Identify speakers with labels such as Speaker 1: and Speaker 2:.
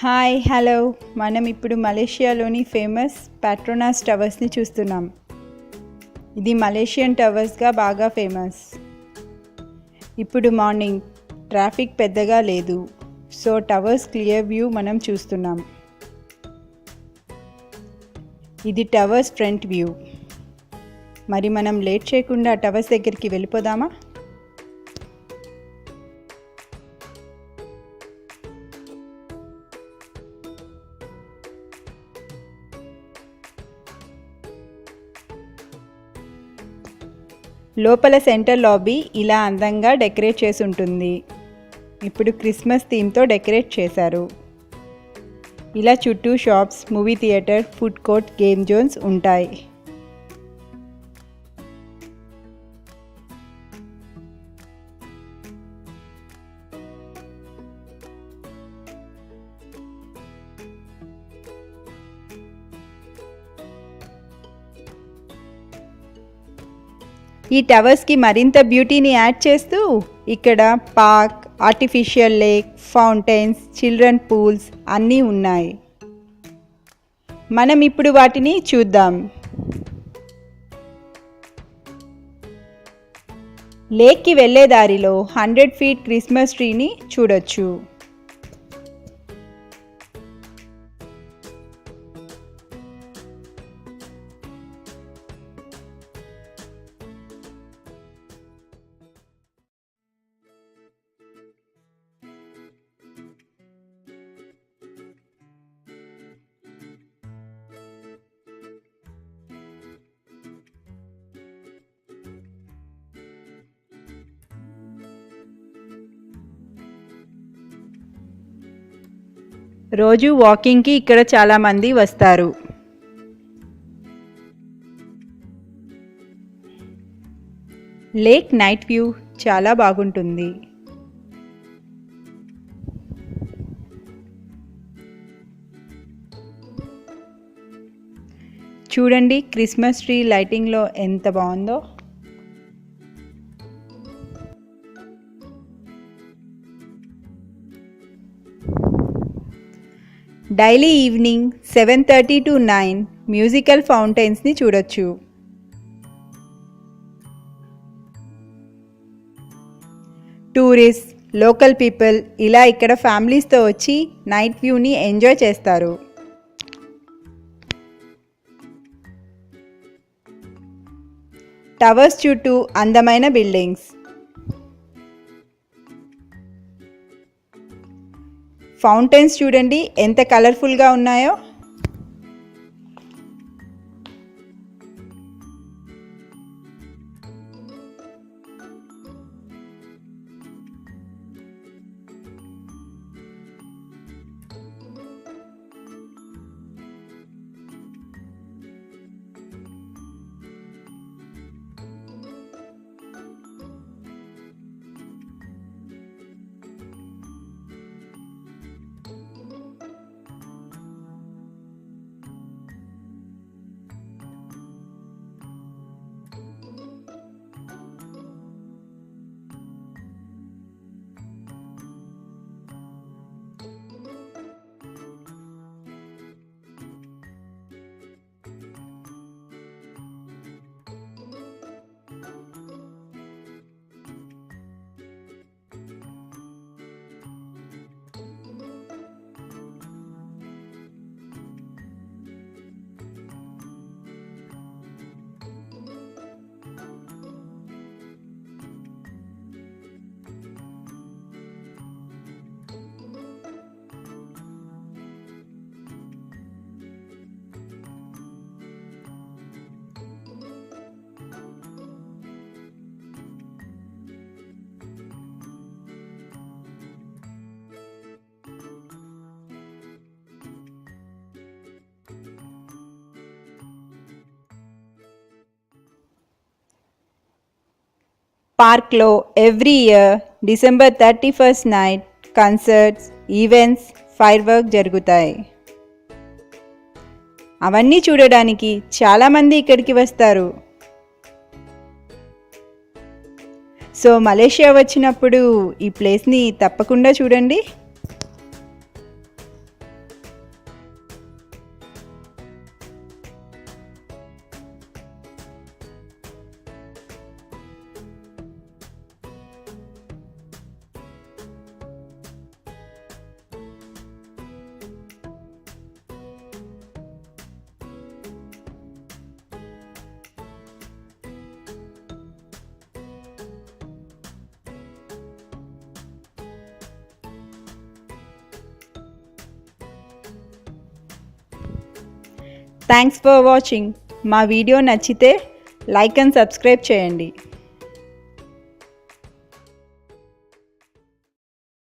Speaker 1: Hi hello మనం ఇప్పుడు మలేషియాలోని famous Petronas టవర్స్ని చూస్తున్నాం. ఇది మలేషియన్ టవర్స్గా బాగా ఫేమస్. ఇప్పుడు మార్నింగ్ ట్రాఫిక్ పెద్దగా లేదు, సో టవర్స్ క్లియర్ వ్యూ మనం చూస్తున్నాం. ఇది టవర్స్ ఫ్రంట్ వ్యూ. మరి మనం లేట్ చేయకుండా టవర్స్ దగ్గరికి వెళ్ళిపోదామా? లోపల సెంటర్ లాబీ ఇలా అందంగా డెకరేట్ చేసి ఉంటుంది. ఇప్పుడు క్రిస్మస్ థీమ్తో డెకరేట్ చేశారు. ఇలా చుట్టూ shops, movie theatre, food court, game zones ఉంటాయి. ఈ టవర్స్కి మరింత బ్యూటీని యాడ్ చేస్తూ ఇక్కడ park, artificial lake, fountains, children pools అన్నీ ఉన్నాయి. మనం ఇప్పుడు వాటిని చూద్దాం. లేక్కి వెళ్ళే దారిలో 100 ఫీట్ క్రిస్మస్ ట్రీని చూడొచ్చు. రోజు వాకింగ్కి ఇక్కడ చాలామంది వస్తారు. లేక్ నైట్ వ్యూ చాలా బాగుంటుంది. చూడండి, క్రిస్మస్ ట్రీ లైటింగ్లో ఎంత బాగుందో. డైలీ ఈవినింగ్ 7:30 to 9 మ్యూజికల్ ఫౌంటైన్స్ని చూడొచ్చు. టూరిస్ట్, లోకల్ పీపుల్ ఇలా ఇక్కడ ఫ్యామిలీస్తో వచ్చి నైట్ వ్యూని ఎంజాయ్ చేస్తారు. టవర్స్ చుట్టూ అందమైన బిల్డింగ్స్. ఫౌంటైన్స్ చూడండి ఎంత కలర్ఫుల్గా ఉన్నాయో. పార్క్లో every year December 31st night concerts, events, fire work జరుగుతాయి. అవన్నీ చూడడానికి చాలామంది ఇక్కడికి వస్తారు. సో మలేషియా వచ్చినప్పుడు ఈ ప్లేస్ని తప్పకుండా చూడండి. Thanks for watching. మా వీడియో నచ్చితే లైక్ అండ్ సబ్స్క్రైబ్ చేయండి.